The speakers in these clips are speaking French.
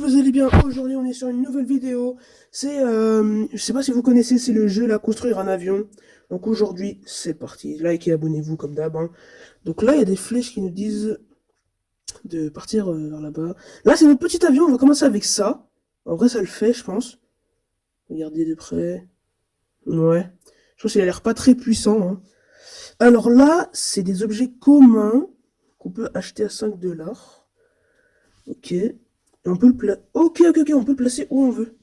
vous allez bien. Aujourd'hui, on est sur une nouvelle vidéo. Je sais pas si vous connaissez, c'est le jeu là, construire un avion. Donc aujourd'hui, c'est parti. Likez, abonnez-vous comme d'hab, hein. Donc là, il y a des flèches qui nous disent de partir vers là-bas. Là, c'est notre petit avion. On va commencer avec ça. En vrai, ça le fait, je pense. Regardez de près. Ouais. Je pense qu'il a l'air pas très puissant, hein. Alors là, c'est des objets communs qu'on peut acheter à 5 $. Ok. Et on peut le placer. Ok, on peut le placer où on veut.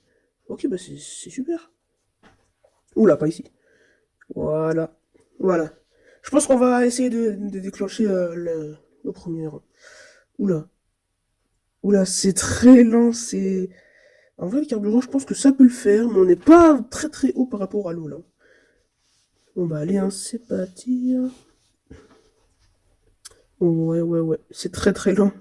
Ok, bah c'est super. Oula, pas ici. Voilà. Voilà. Je pense qu'on va essayer de déclencher le premier rang. Oula. Oula, c'est très lent, c'est... En vrai, le carburant, je pense que ça peut le faire, mais on n'est pas très très haut par rapport à l'eau, là. Bon, bah allez, hein, c'est parti, hein. Ouais. C'est très très lent.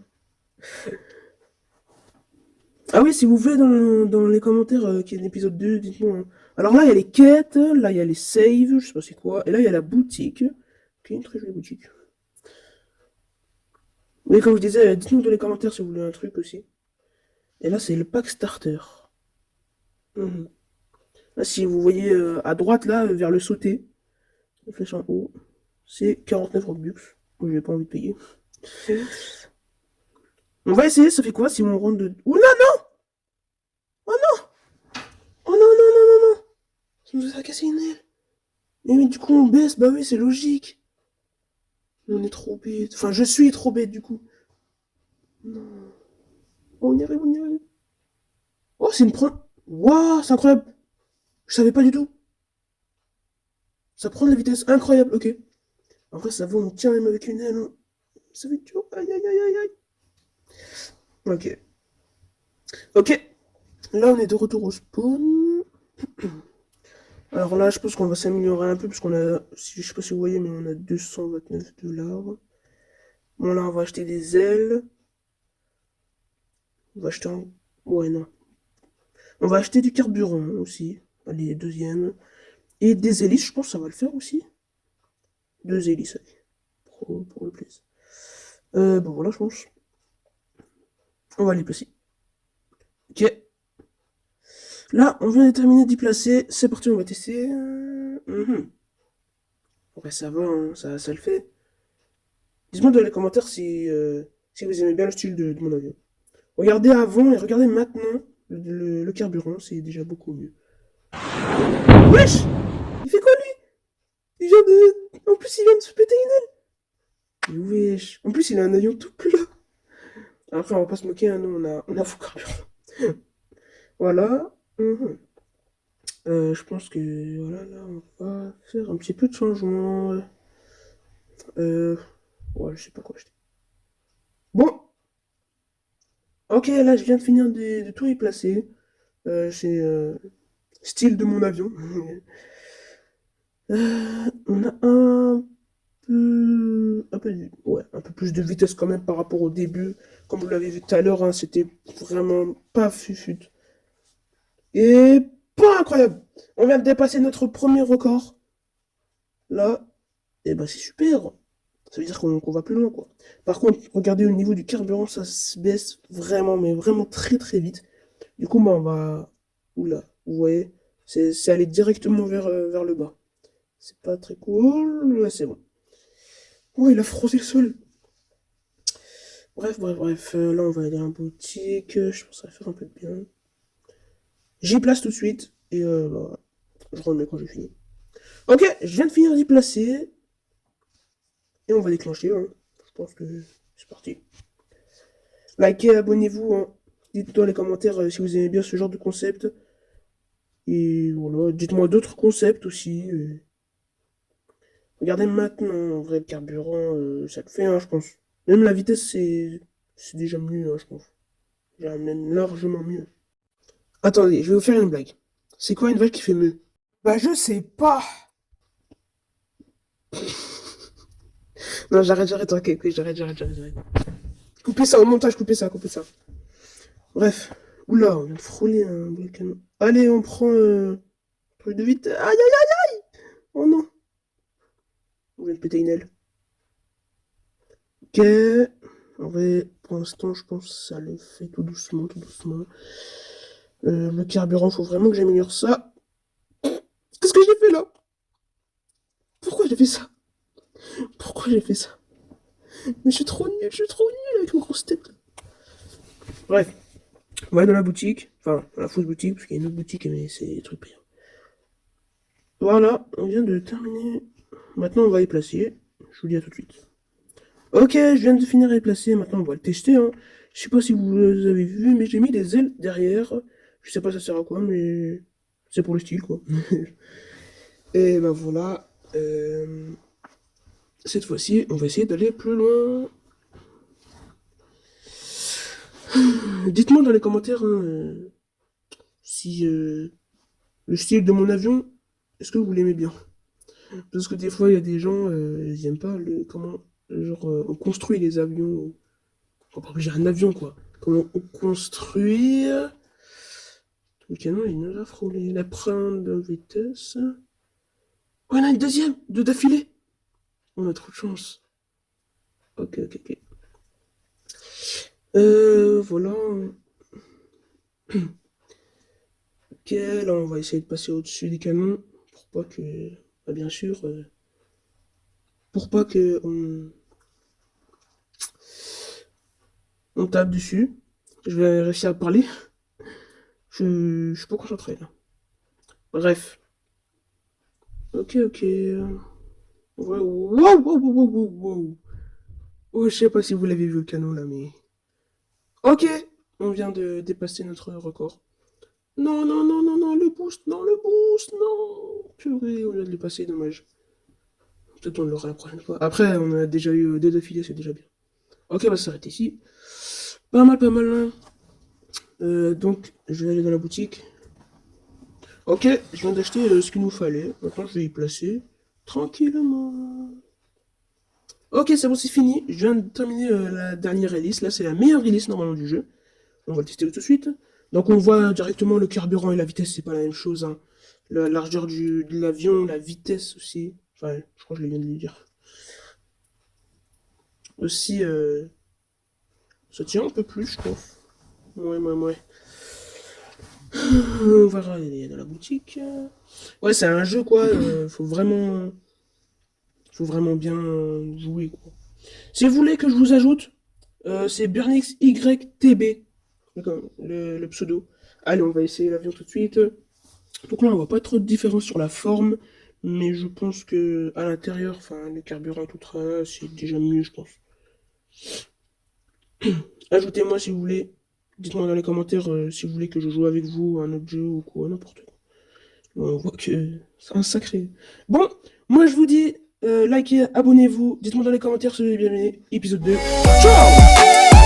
Ah oui, si vous voulez, dans les commentaires qu'il y a l'épisode 2, dites-moi, hein. Alors là, il y a les quêtes, là, il y a les saves, je sais pas c'est quoi, et là, il y a la boutique. Ok, une très jolie boutique. Oui, comme je disais, dites-nous dans les commentaires si vous voulez un truc aussi. Et là, c'est le pack starter. Mhm. Là, si vous voyez à droite, là, vers le sauté, la flèche en haut, c'est 49 Robux. Moi, j'ai pas envie de payer. On va essayer, ça fait quoi si on rentre de... Ouh là, non! Oh non! Oh non! Ça nous a cassé une aile. Mais du coup, on baisse, bah oui, c'est logique. On est trop bête. Enfin, je suis trop bête, du coup. Non. On y arrive. Oh, c'est une preuve. Waouh, c'est incroyable. Je savais pas du tout. Ça prend de la vitesse incroyable, ok. En vrai, ça va, on tient même avec une aile, hein. Ça fait dur. Aïe. Ok. Ok. Là, on est de retour au spawn. Alors là, je pense qu'on va s'améliorer un peu, parce qu'on a, je sais pas si vous voyez, mais on a 229 $. Bon, là, on va acheter des ailes. On va acheter un... Ouais, non. On va acheter du carburant aussi. Allez, deuxième. Et des hélices, je pense que ça va le faire aussi. 2 hélices, allez. Pour le plaisir. Bon, voilà, je pense. On va les placer. Ok. Là, on vient de terminer d'y placer. C'est parti, on va tester. Ouais, ça va, hein, ça le fait. Dites-moi dans les commentaires si vous aimez bien le style de mon avion. Regardez avant et regardez maintenant le carburant, c'est déjà beaucoup mieux. Wesh! Il fait quoi lui? Il vient de... En plus, il vient de se péter une aile. Mais wesh. En plus, il a un avion tout plat. Après, on va pas se moquer, hein, nous, on a faux carburant. Voilà. Je pense que voilà, là, on va faire un petit peu de changement. Euh, ouais, je sais pas quoi acheter. Bon, ok, là, je viens de finir de tout y placer. C'est style de mon avion. On a un peu plus de vitesse quand même par rapport au début. Comme vous l'avez vu tout à l'heure, hein, c'était vraiment pas fufut. Et pas incroyable. On vient de dépasser notre premier record. Là, et bah c'est super. Ça veut dire qu'on va plus loin, quoi. Par contre, regardez au niveau du carburant, ça se baisse vraiment, mais vraiment très très vite. Du coup, bah, on va... Oula, vous voyez, c'est aller directement vers le bas. C'est pas très cool, ouais, c'est bon. Oh, il a frosé le sol. Bref. Là, on va aller en boutique. Je pense que ça va faire un peu de bien. J'y place tout de suite. Et bah, je remets quand j'ai fini. Ok, je viens de finir d'y placer. Et on va déclencher, hein. Je pense que c'est parti. Likez, abonnez-vous, hein. Dites-moi dans les commentaires si vous aimez bien ce genre de concept. Et voilà, dites-moi d'autres concepts aussi. Regardez maintenant, en vrai, le carburant, ça le fait, hein, je pense. Même la vitesse, c'est déjà mieux, hein, je pense. Déjà même largement mieux. Attendez, je vais vous faire une blague. C'est quoi une vache qui fait mieux? Bah, je sais pas. Non, ok, j'arrête. Coupez ça au montage, coupez ça. Bref. Oula, on vient de frôler un volcano. Allez, on prend truc de vite. Aïe! Oh non. On vient de péter une aile. Ok. En vrai, pour l'instant, je pense que ça le fait tout doucement, tout doucement. Le carburant, faut vraiment que j'améliore ça. Qu'est-ce que j'ai fait là? Pourquoi j'ai fait ça? Pourquoi j'ai fait ça? Mais je suis trop nul avec mon grosse tête. Bref, on va aller dans la boutique, enfin, dans la fausse boutique, parce qu'il y a une autre boutique, mais c'est des trucs payants. Voilà, on vient de terminer. Maintenant, on va y placer. Je vous dis à tout de suite. Ok, je viens de finir à y placer. Maintenant, on va le tester. Hein. Je sais pas si vous avez vu, mais j'ai mis des ailes derrière. Je sais pas ça sert à quoi, mais c'est pour le style, quoi. Et ben voilà. Cette fois-ci, on va essayer d'aller plus loin. Dites-moi dans les commentaires hein, si le style de mon avion, est-ce que vous l'aimez bien? Parce que des fois, il y a des gens, ils aiment pas comment, genre, on construit les avions. J'ai un avion, quoi. Comment on construit. Le canon, il nous a frôlé. La prendre de vitesse. Oh, il y en a une deuxième, deux d'affilée. On a trop de chance. Ok, ok, ok. Voilà. Ok, là, on va essayer de passer au-dessus des canons. Pour pas que. Bah, bien sûr. Pour pas que. On tape dessus. Je vais réussir à parler. Je suis pas concentré là. Bref. Ok, ok. Ouais, wow, wow, wow, wow, wow, wow. Oh, je sais pas si vous l'avez vu le canon là, mais. Ok, on vient de dépasser notre record. Non, non, non, non, non, le boost, non. Purée, on vient de le passer, dommage. Peut-être on l'aura la prochaine fois. Après, on a déjà eu deux affilés, c'est déjà bien. Ok, on va s'arrêter ici. Pas mal, pas mal. Hein. Donc, je vais aller dans la boutique. Ok, je viens d'acheter ce qu'il nous fallait. Maintenant, je vais y placer tranquillement. Ok, c'est bon, c'est fini. Je viens de terminer la dernière release. Là, c'est la meilleure release normalement du jeu. On va le tester tout de suite. Donc, on voit directement le carburant et la vitesse, c'est pas la même chose. Hein. La largeur de l'avion, la vitesse aussi. Enfin, je crois que je viens de le dire. Aussi, ça tient un peu plus, je pense. Ouais, ouais, ouais. On va aller dans la boutique. Ouais, c'est un jeu, quoi. Faut vraiment bien jouer, quoi. Si vous voulez que je vous ajoute, c'est Burnix YTB, le pseudo. Allez, on va essayer l'avion tout de suite. Donc là, on voit pas trop de différence sur la forme, mais je pense que à l'intérieur, enfin, le carburant et tout ça, c'est déjà mieux, je pense. Ajoutez-moi si vous voulez. Dites-moi dans les commentaires si vous voulez que je joue avec vous à un autre jeu ou quoi, n'importe quoi. On voit que c'est un sacré. Bon, moi je vous dis, likez, abonnez-vous, dites-moi dans les commentaires si vous avez bien aimé épisode 2. Ciao!